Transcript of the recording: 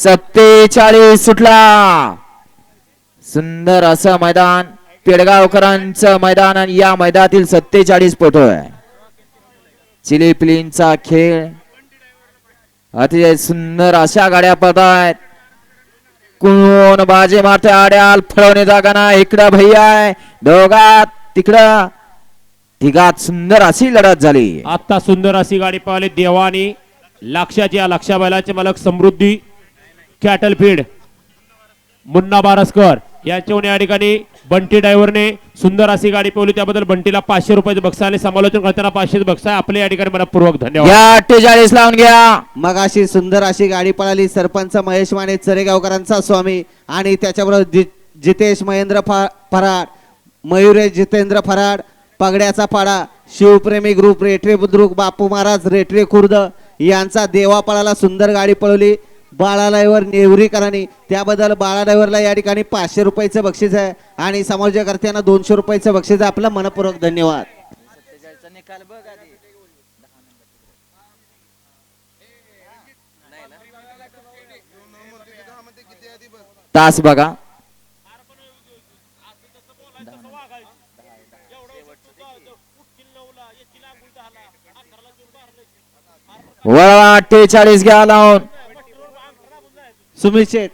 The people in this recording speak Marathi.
47 सुटला. सुंदर असं मैदान पेडगावकरांचं मैदान आणि या मैदानातील 47 पटोय. चिलीपिलींचा खेळ अतिशय सुंदर अशा गाड्या पळतायत. कोण बाजी मारते आड्याल फळवणे जागा ना. इकडं भैया आहे दोघात तिकडं तिघात सुंदर अशी लढत झाली. आता सुंदर अशी गाडी पळाली देवानी लक्षाची. लक्षा बैलाचे मालक समृद्धी कॅटल फीड मुन्ना बारसकर यांच्याहून या ठिकाणी बंटी ड्रायव्हरने सुंदर अशी गाडी पळवली. त्याबद्दल बंटीला 500 रुपयाचे बक्षीस आणि समालोचन करताना 500 बक्षीस आपले या ठिकाणी मनपूर्वक धन्यवाद. या 48 लावून घ्या. मग अशी सुंदर अशी गाडी पळाली. सरपंच महेश माने चरेगावकरांचा स्वामी आणि त्याच्याबरोबर जितेश महेंद्र फराड, मयुरेश जितेंद्र फराड, पगड्याचा पाडा, शिवप्रेमी ग्रुप, रेटरे बुद्रुक, बापू महाराज रेटरे खुर्द यांचा देवा पळाला. सुंदर गाडी पळवली बाळालाईवर नेवरीकरांनी. त्याबद्दल बाळालाईवरला या ठिकाणी 500 रुपयाचं बक्षीस आहे आणि समाजकर्त्यांना 200 रुपयाचं बक्षीस आहे. आपलं मनपूर्वक धन्यवाद. तास बघा. वळवा 48 घ्या लावून. सुमित शेठ